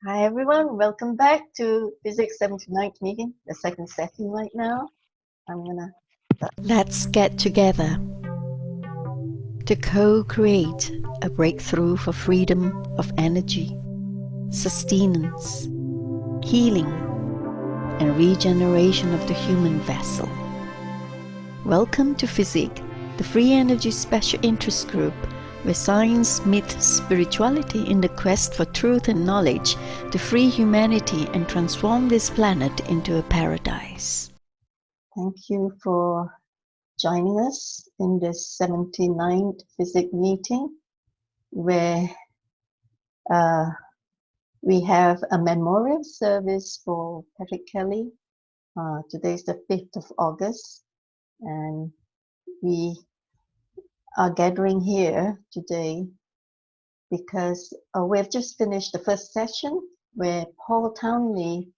Hi everyone, welcome back to Physics 79 meeting, the second session right now. I'm gonna Let's get together to co-create a breakthrough for freedom of energy, sustenance, healing, and regeneration of the human vessel. Welcome to FESIG, the Free Energy Special Interest Group, where science meets spirituality in the quest for truth and knowledge to free humanity and transform this planet into a paradise. thank you for joining us in this 79th Physics meeting where we have a memorial service for Patrick Kelly. Today is the 5th of August and we are gathering here today because we've just finished the first session where Paul Townley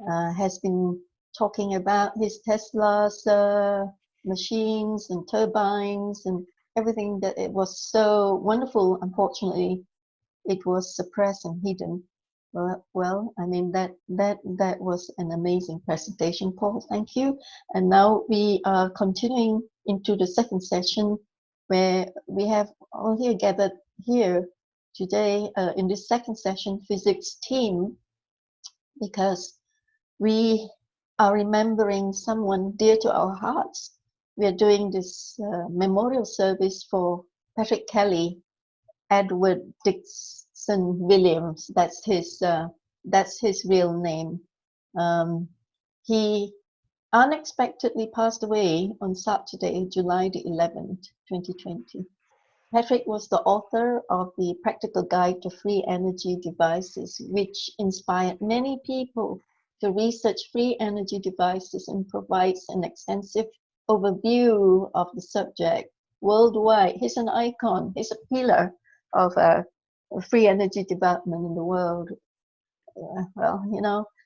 has been talking about his Tesla's machines and turbines and everything that it was so wonderful. Unfortunately, it was suppressed and hidden. Well, I mean that was an amazing presentation, Paul. Thank you. And now we are continuing into the second session where we have all here gathered here today in this second session physics team because we are remembering someone dear to our hearts. We are doing this memorial service for Patrick Kelly, Edward Dickson Williams. That's his real name. He unexpectedly passed away on Saturday, July the 11th, 2020. Patrick was the author of the Practical Guide to Free Energy Devices, which inspired many people to research free energy devices and provides an extensive overview of the subject worldwide. He's an icon. He's a pillar of free energy development in the world.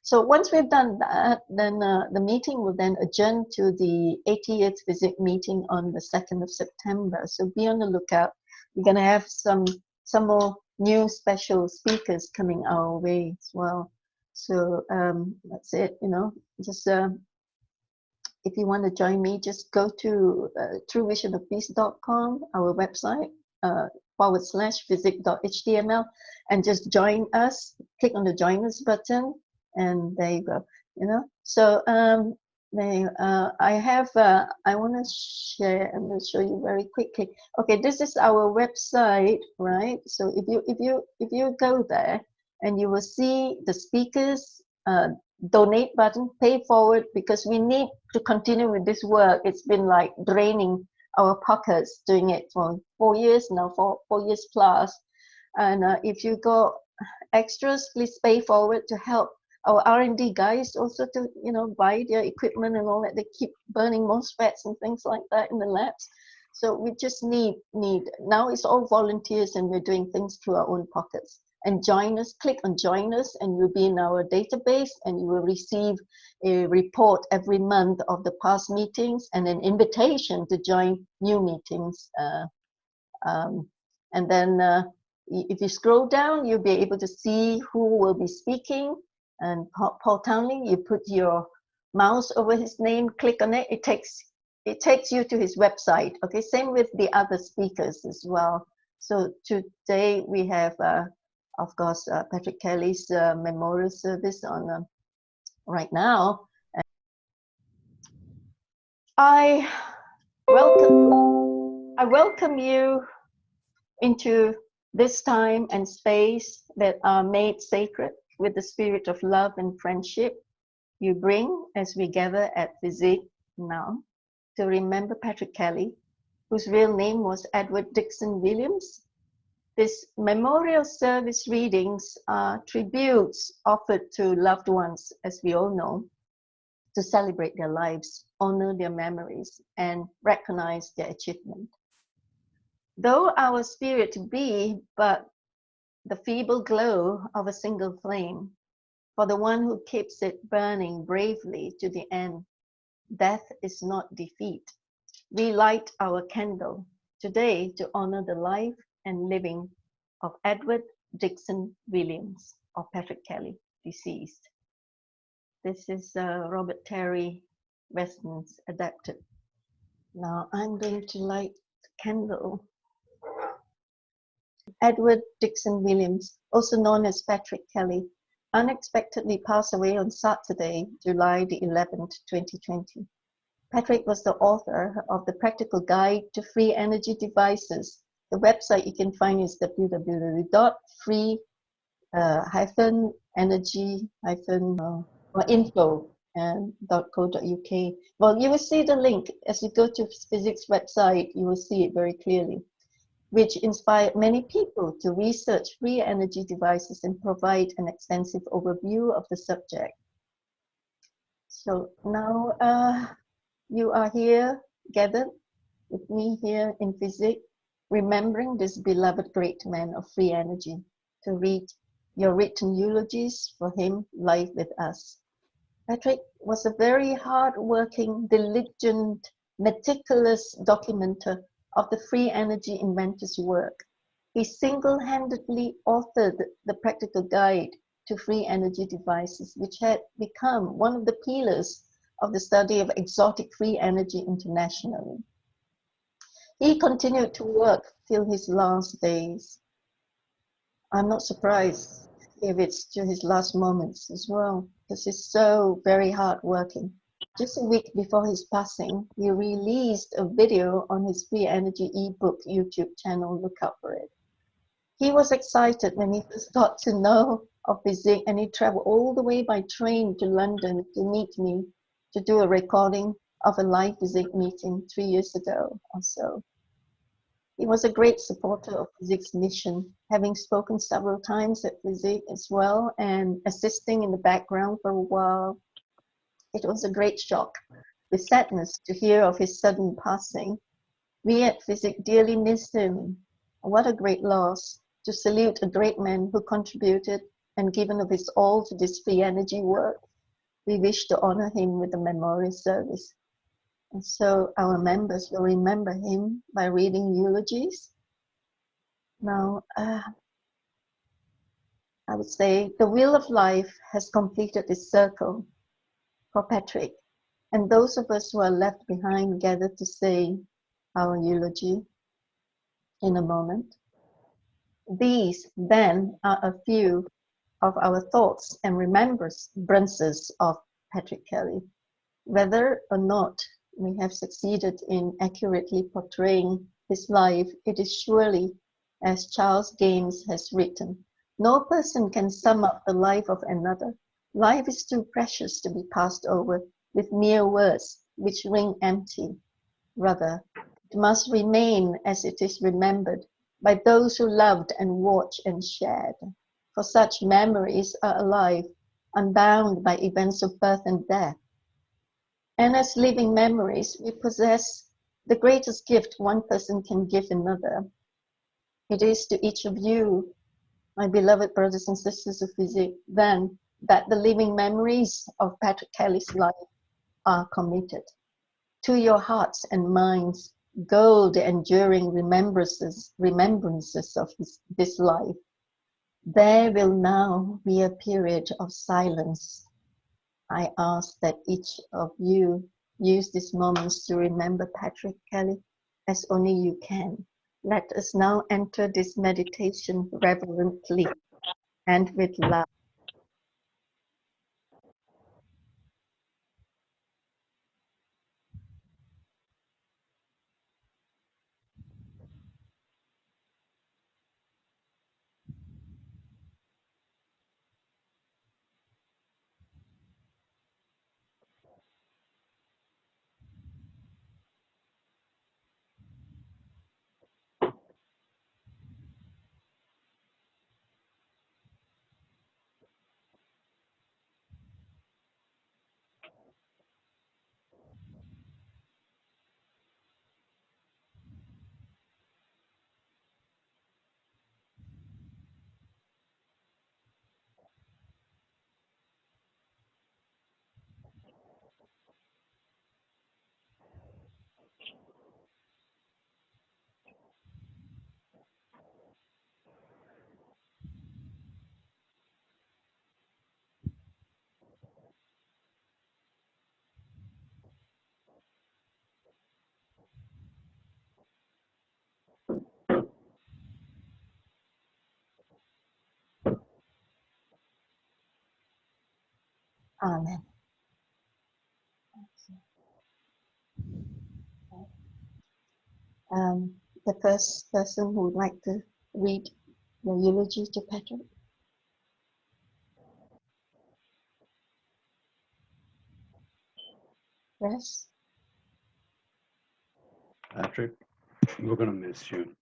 So once we've done that, then the meeting will then adjourn to the 80th visit meeting on the 2nd of September. So be on the lookout. We're going to have some more new special speakers coming our way as well. So that's it. Just if you want to join me, just go to truevisionofpeace.com, our website, /physics.html, and just join us. Click on the join us button, and there you go. So I want to share. I'm going to show you very quickly. Okay, this is our website, right? So if you go there, and you will see the speakers. Donate button, pay forward, because we need to continue with this work. It's been like draining our pockets doing it for 4 years now, for 4 years plus. And if you got extras, please pay forward to help our R&D guys also to buy their equipment and all that. They keep burning MOSFETs and things like that in the labs. So we just need now it's all volunteers and we're doing things through our own pockets. And join us, click on join us, and you'll be in our database, and you will receive a report every month of the past meetings and an invitation to join new meetings. And then if you scroll down, you'll be able to see who will be speaking. And Paul Townley, you put your mouse over his name, click on it, it takes you to his website. Okay, same with the other speakers as well. So today we have of course, Patrick Kelly's memorial service on right now. I welcome you into this time and space that are made sacred with the spirit of love and friendship you bring as we gather at FESIG now to remember Patrick Kelly, whose real name was Edward Dickson Williams. This memorial service readings are tributes offered to loved ones, as we all know, to celebrate their lives, honor their memories, and recognize their achievement. Though our spirit be but the feeble glow of a single flame, for the one who keeps it burning bravely to the end, death is not defeat. We light our candle today to honor the life and living of Edward Dickson Williams. of Patrick Kelly, deceased. This is Robert Terry Weston's adapted. Now I'm going to light the candle. Edward Dickson Williams, also known as Patrick Kelly, unexpectedly passed away on Saturday, July the 11th, 2020. Patrick was the author of the Practical Guide to Free Energy Devices. The website you can find is www.free-energy-info.co.uk. Well, you will see the link as you go to FESIG's website. You will see it very clearly, which inspired many people to research free energy devices and provide an extensive overview of the subject. So now you are here gathered with me here in FESIG, remembering this beloved great man of free energy, to read your written eulogies for him live with us. Patrick was a very hard-working, diligent, meticulous documenter of the free energy inventor's work. He single-handedly authored the Practical Guide to Free Energy Devices, which had become one of the pillars of the study of exotic free energy internationally. He continued to work till his last days. I'm not surprised if it's to his last moments as well, because he's so very hardworking. Just a week before his passing, he released a video on his free energy ebook YouTube channel. Look out for it. He was excited when he first got to know of FESIG, and he traveled all the way by train to London to meet me to do a recording of a live FESIG meeting 3 years ago or so. He was a great supporter of FESIG's mission, having spoken several times at FESIG as well and assisting in the background for a while. It was a great shock with sadness to hear of his sudden passing. We at FESIG dearly missed him. What a great loss, to salute a great man who contributed and given of his all to this free energy work. We wish to honor him with a memorial service. And so our members will remember him by reading eulogies. Now, I would say the wheel of life has completed its circle for Patrick, and those of us who are left behind gather to say our eulogy in a moment. These, then, are a few of our thoughts and remembrances of Patrick Kelly. Whether or not we have succeeded in accurately portraying his life, it is surely, as Charles Gaines has written, no person can sum up the life of another. Life is too precious to be passed over with mere words which ring empty. Rather, it must remain as it is remembered by those who loved and watched and shared. For such memories are alive, unbound by events of birth and death. And as living memories, we possess the greatest gift one person can give another. It is to each of you, my beloved brothers and sisters of FESIG, then, that the living memories of Patrick Kelly's life are committed. To your hearts and minds go the enduring remembrances of this life. There will now be a period of silence. I ask that each of you use these moments to remember Patrick Kelly as only you can. Let us now enter this meditation reverently and with love. Amen. The first person who would like to read the eulogy to Patrick. Yes. Patrick, we're going to miss you.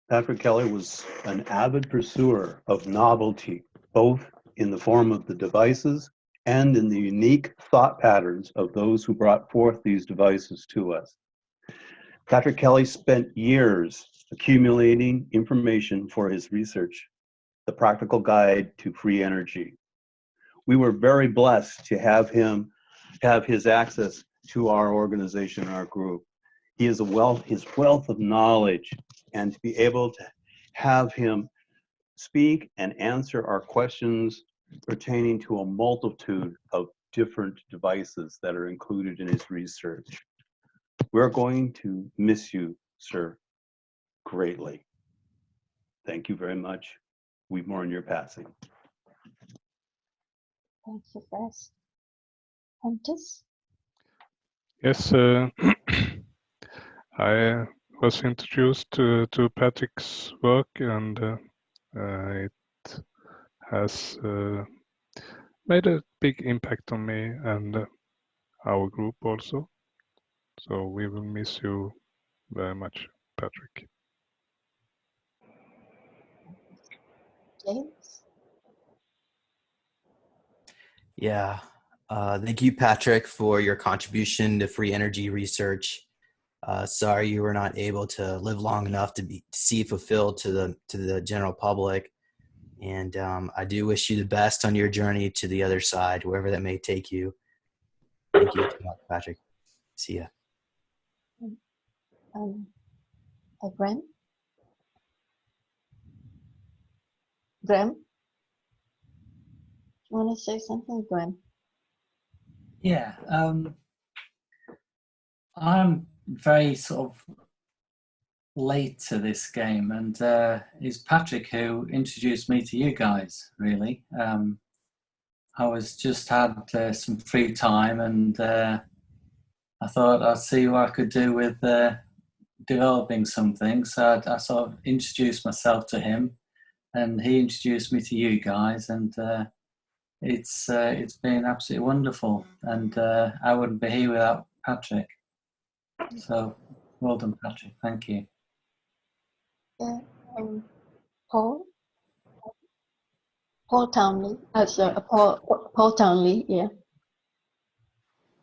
Patrick Kelly was an avid pursuer of novelty, both in the form of the devices and in the unique thought patterns of those who brought forth these devices to us. Patrick Kelly spent years accumulating information for his research, The Practical Guide to Free Energy. We were very blessed to have his access to our organization, our group. His wealth of knowledge, and to be able to have him speak and answer our questions pertaining to a multitude of different devices that are included in his research. We're going to miss you, sir, greatly. Thank you very much. We mourn your passing. Thank you, Fres. Pontus? Yes, I was introduced to Patrick's work, and it has made a big impact on me and our group also. So we will miss you very much, Patrick. James? Yeah. Thank you, Patrick, for your contribution to free energy research. Sorry you were not able to live long enough to see fulfilled to the general public. And I do wish you the best on your journey to the other side, wherever that may take you. Thank you so much, Patrick. See ya. Graham? Graham? You want to say something, Graham? Yeah, I'm very sort of late to this game, and it's Patrick who introduced me to you guys, really. I was just had some free time, and I thought I'd see what I could do with developing something. So I sort of introduced myself to him, and he introduced me to you guys, and it's been absolutely wonderful, and I wouldn't be here without Patrick. So well done, Patrick. Thank you. Yeah. Paul? Paul Townley. Sorry, Paul Townley. Yeah.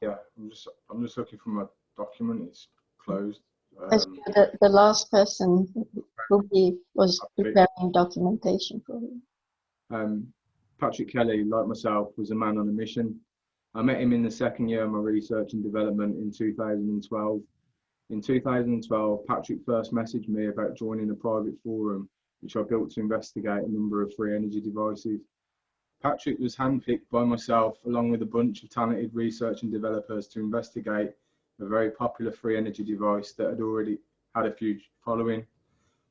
Yeah, I'm just looking for my document. It's closed. The last person who he was preparing documentation for him. Patrick Kelly, like myself, was a man on a mission. I met him in the second year of my research and development in 2012. In 2012, Patrick first messaged me about joining a private forum, which I built to investigate a number of free energy devices. Patrick was handpicked by myself, along with a bunch of talented research and developers, to investigate a very popular free energy device that had already had a huge following.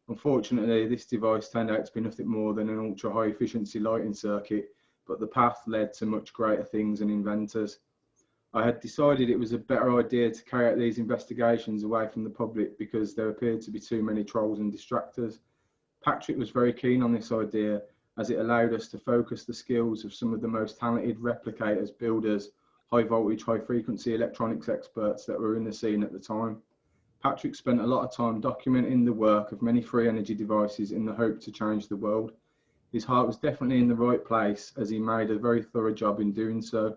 Unfortunately, this device turned out to be nothing more than an ultra high efficiency lighting circuit, but the path led to much greater things and inventors. I had decided it was a better idea to carry out these investigations away from the public because there appeared to be too many trolls and distractors. Patrick was very keen on this idea, as it allowed us to focus the skills of some of the most talented replicators, builders, high voltage, high frequency electronics experts that were in the scene at the time. Patrick spent a lot of time documenting the work of many free energy devices in the hope to change the world. His heart was definitely in the right place, as he made a very thorough job in doing so.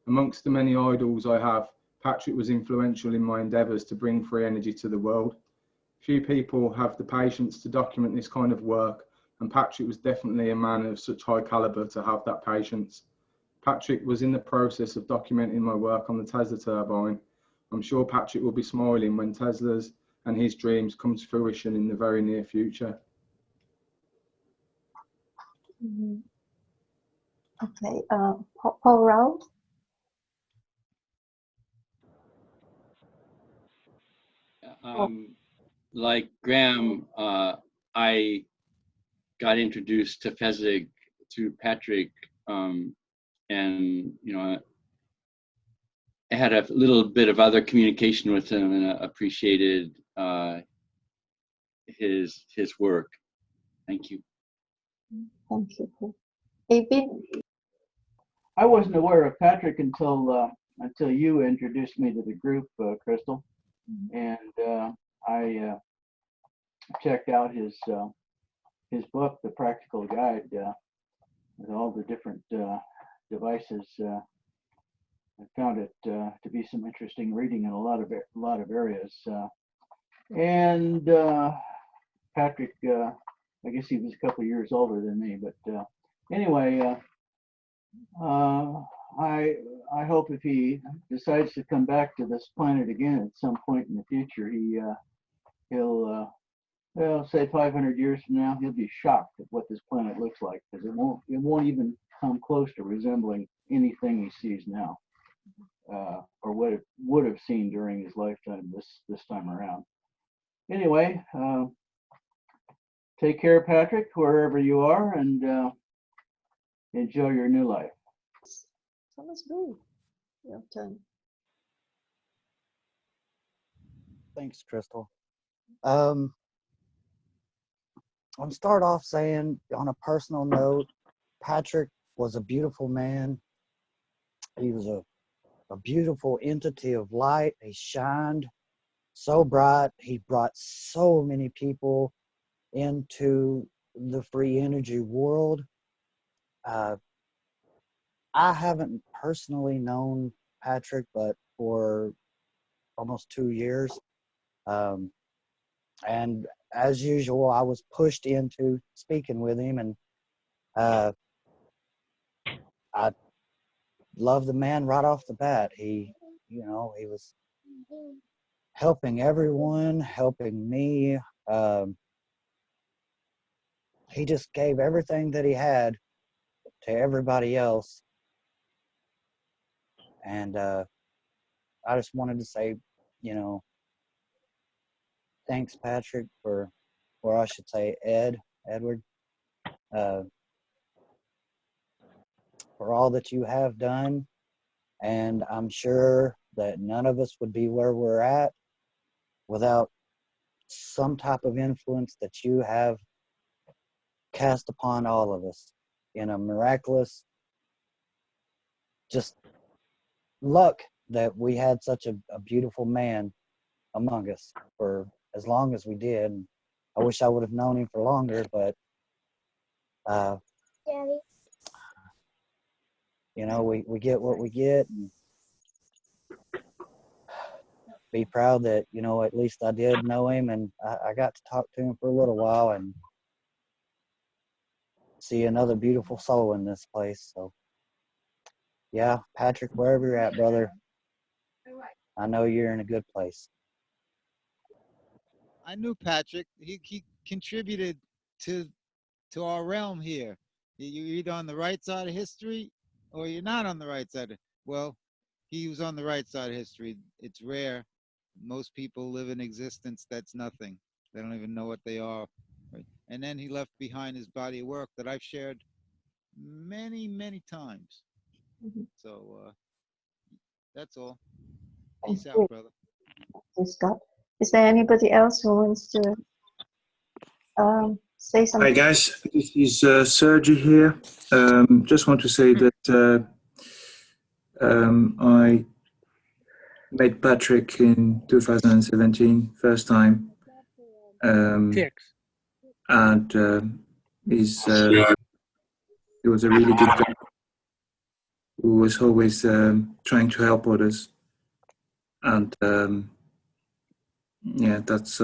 Amongst the many idols I have, Patrick was influential in my endeavours to bring free energy to the world. Few people have the patience to document this kind of work, and Patrick was definitely a man of such high calibre to have that patience. Patrick was in the process of documenting my work on the Tesla turbine. I'm sure Patrick will be smiling when Tesla's and his dreams come to fruition in the very near future. Okay, Paul Rowd. Like Graham, I got introduced to FESIG through Patrick and I had a little bit of other communication with him, and appreciated his work. Thank you. Thank you, Paul. David? I wasn't aware of Patrick until you introduced me to the group, Crystal, and I checked out his book, The Practical Guide, with all the different devices. I found it to be some interesting reading in a lot of areas. And Patrick, I guess he was a couple of years older than me, but anyway, I hope if he decides to come back to this planet again at some point in the future, he'll well, say 500 years from now, he'll be shocked at what this planet looks like, because it won't even come close to resembling anything he sees now, or what it would have seen during his lifetime this time around. Anyway, take care, Patrick, wherever you are, and enjoy your new life. Thomas Boo, your turn. Thanks, Crystal. I'll start off saying, on a personal note, Patrick was a beautiful man. He was a beautiful entity of light. He shined so bright. He brought so many people into the free energy world. I haven't personally known Patrick, but for almost 2 years. And as usual, I was pushed into speaking with him, and I love the man right off the bat. He was helping everyone, helping me. He just gave everything that he had to everybody else. And I just wanted to say, thanks, Patrick, or I should say Edward, for all that you have done. And I'm sure that none of us would be where we're at without some type of influence that you have cast upon all of us in a miraculous, just luck that we had such a beautiful man among us for as long as we did. I wish I would have known him for longer, but we get what we get, and be proud that at least I did know him, and I got to talk to him for a little while and see another beautiful soul in this place. So yeah, Patrick, wherever you're at, brother, I know you're in a good place. I knew Patrick. He contributed to our realm here. You're either on the right side of history or you're not on the right side. Well, he was on the right side of history. It's rare. Most people live in existence that's nothing. They don't even know what they are. Right? And then he left behind his body of work that I've shared many, many times. Mm-hmm. So that's all. Peace Thank you. out, brother. Thanks, Scott. Is there anybody else who wants to say something? Hi guys, this is Sergi here. Just want to say that I met Patrick in 2017, first time, and he was a really good guy who was always trying to help others, and yeah, that's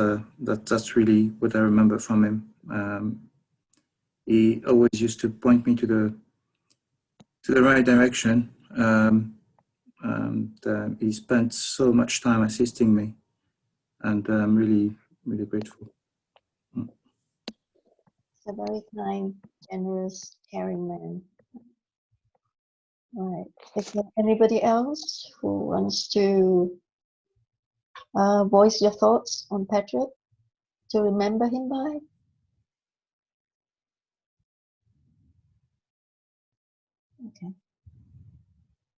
really what I remember from him. He always used to point me to the right direction, and he spent so much time assisting me, and I'm really, really grateful. He's a very kind, generous, caring man. All right. Is there anybody else who wants to voice your thoughts on Patrick, to remember him by? Okay.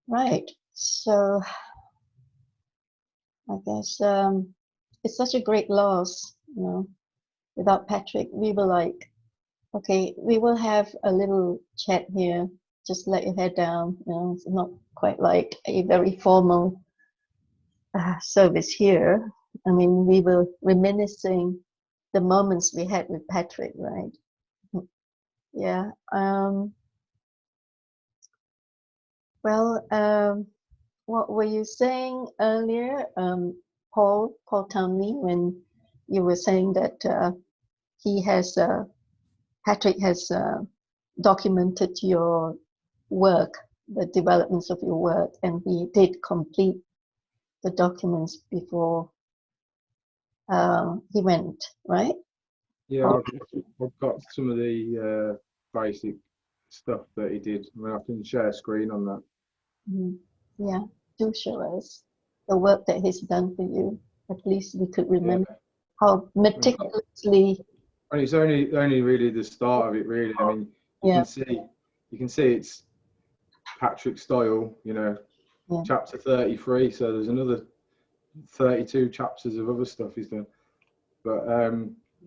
Right. So I guess it's such a great loss, you know. Without Patrick, we were like, okay, we will have a little chat here. Just let your head down. You know, it's not quite like a very formal service here. I mean, we were reminiscing the moments we had with Patrick, right? Yeah. Well, what were you saying earlier, Paul Townley, when you were saying that he has, Patrick has documented your work, the developments of your work, and he did complete the documents before he went, right? Yeah, I've got some of the basic stuff that he did. I mean, I can share a screen on that. Yeah, do show us the work that he's done for you. At least we could remember how meticulously. And it's only really the start of it, really. I mean, you can see it's Patrick style, you know, chapter 33. So there's another 32 chapters of other stuff he's done. But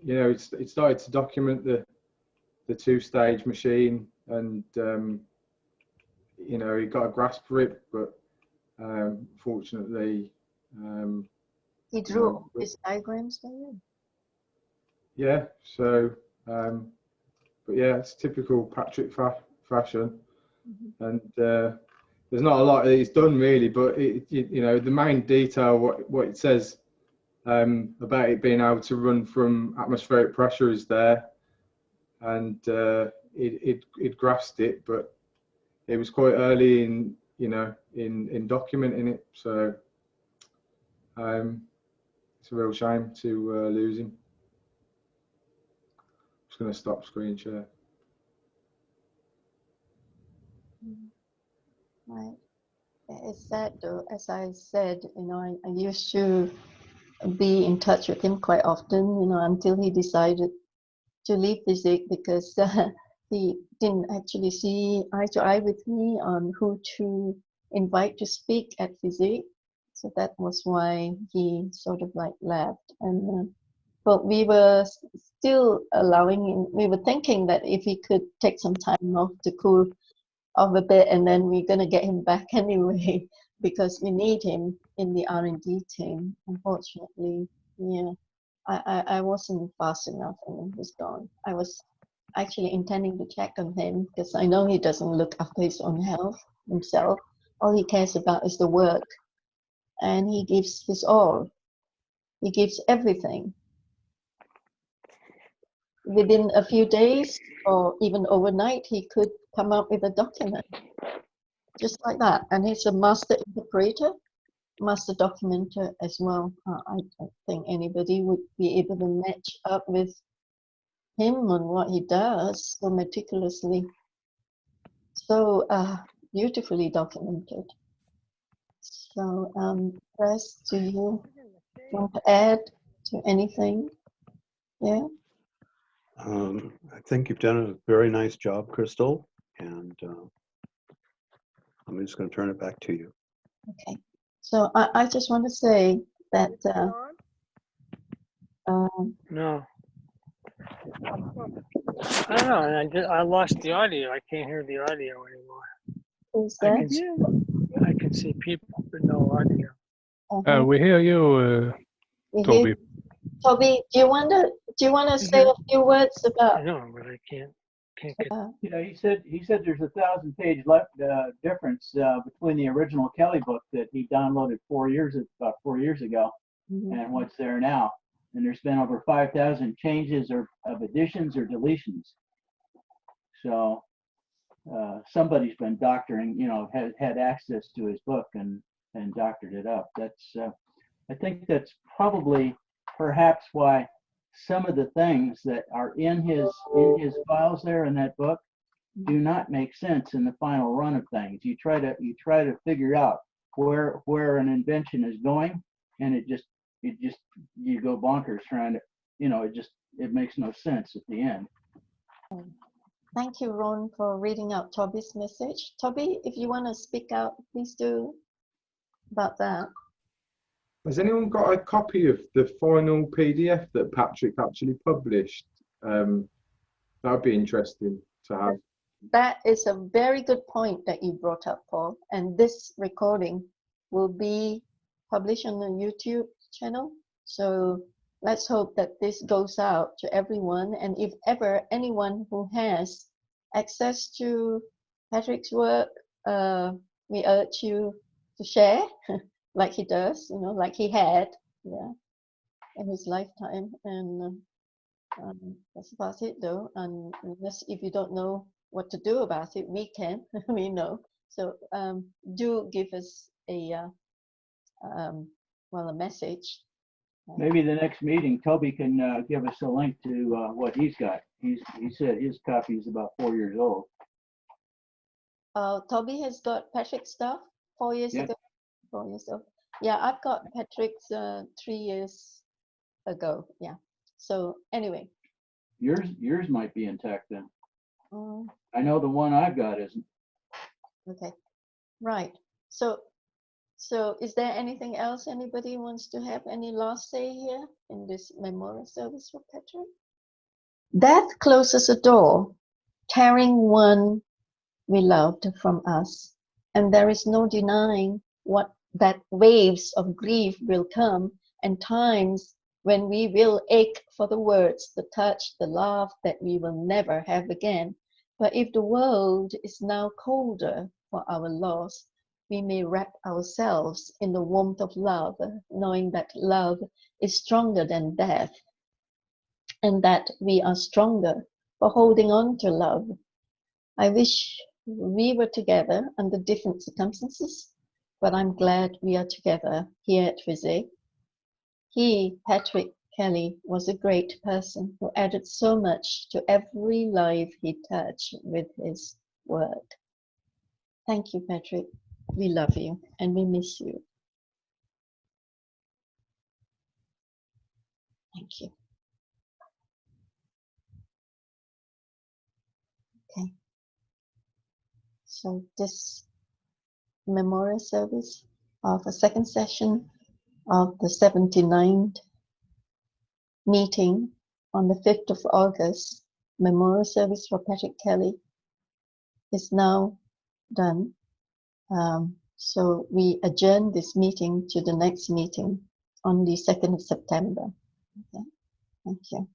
you know, it started to document the two-stage machine, and you know, he got a grasp for it, but fortunately, he drew his diagrams for you. Yeah. So, but yeah, it's typical Patrick fashion, and there's not a lot that he's done really, but you know, the main detail, what it says about it being able to run from atmospheric pressure is there, and it grasped it, but it was quite early in, you know, in documenting it, so it's a real shame to lose him. I'm just going to stop screen share. Right. It's sad though, as I said, you know, I used to be in touch with him quite often, you know, until he decided to leave FESIG because he didn't actually see eye to eye with me on who to invite to speak at FESIG. So that was why he sort of like left. And but we were still allowing him, we were thinking that if he could take some time off to cool off a bit, and then we're going to get him back anyway because we need him in the R&D team. Unfortunately, yeah, I wasn't fast enough and he was gone. I was actually intending to check on him because I know he doesn't look after his own health himself. All he cares about is the work, and he gives his all. He gives everything. Within a few days or even overnight, he could come up with a document just like that. And he's a master interpreter, master documenter as well. I don't think anybody would be able to match up with him on what he does so meticulously, so beautifully documented. So, Press, do you want to add to anything? Yeah. I think you've done a very nice job, Crystal, and I'm just going to turn it back to you. Okay. So I just want to say that no, I don't know. I lost the audio. I can't hear the audio anymore. Who's that? I can see people, but no audio. We hear you, Toby. Toby, do you want to say a few words about? I know, but I can't get. Yeah, he said there's a 1,000-page difference between the original Kelly book that he downloaded about 4 years ago, and what's there now. And there's been over 5,000 changes of additions or deletions. So somebody's been doctoring, you know, had access to his book and doctored it up. That's I think that's probably perhaps why some of the things that are in his files there in that book do not make sense in the final run of things. You try to figure out where an invention is going, and it just you go bonkers trying to, you know, it makes no sense at the end. Thank you, Ron, for reading out Toby's message. Toby, if you want to speak out, please do about that. Has anyone got a copy of the final PDF that Patrick actually published? That would be interesting to have. That is a very good point that you brought up, Paul. And this recording will be published on the YouTube channel. So let's hope that this goes out to everyone. And if ever anyone who has access to Patrick's work, we urge you to share like he does, you know, like he had, yeah, in his lifetime. And that's about it, though. And unless if you don't know what to do about it, we can, we know. So do give us a well, a message. Maybe the next meeting, Toby can give us a link to what he's got. He said his copy is about 4 years old. Toby has got Patrick's stuff 4 years Yeah. ago. 4 years ago. Yeah, I've got Patrick's 3 years ago. Yeah. So anyway. Yours might be intact then. Mm. I know the one I've got isn't. Okay. Right. So is there anything else anybody wants to have any last say here in this memorial service for Patrick? Death closes a door, tearing one we loved from us, and there is no denying that waves of grief will come, and times when we will ache for the words, the touch, the laugh that we will never have again. But if the world is now colder for our loss, we may wrap ourselves in the warmth of love, knowing that love is stronger than death, and that we are stronger for holding on to love. I wish we were together under different circumstances, but I'm glad we are together here at FESIG. He, Patrick Kelly, was a great person who added so much to every life he touched with his work. Thank you, Patrick. We love you and we miss you. Thank you. Okay. So this memorial service of a second session of the 79th meeting on the 5th of August, memorial service for Patrick Kelly, is now done. So we adjourn this meeting to the next meeting on the 2nd of September. Okay. Thank you.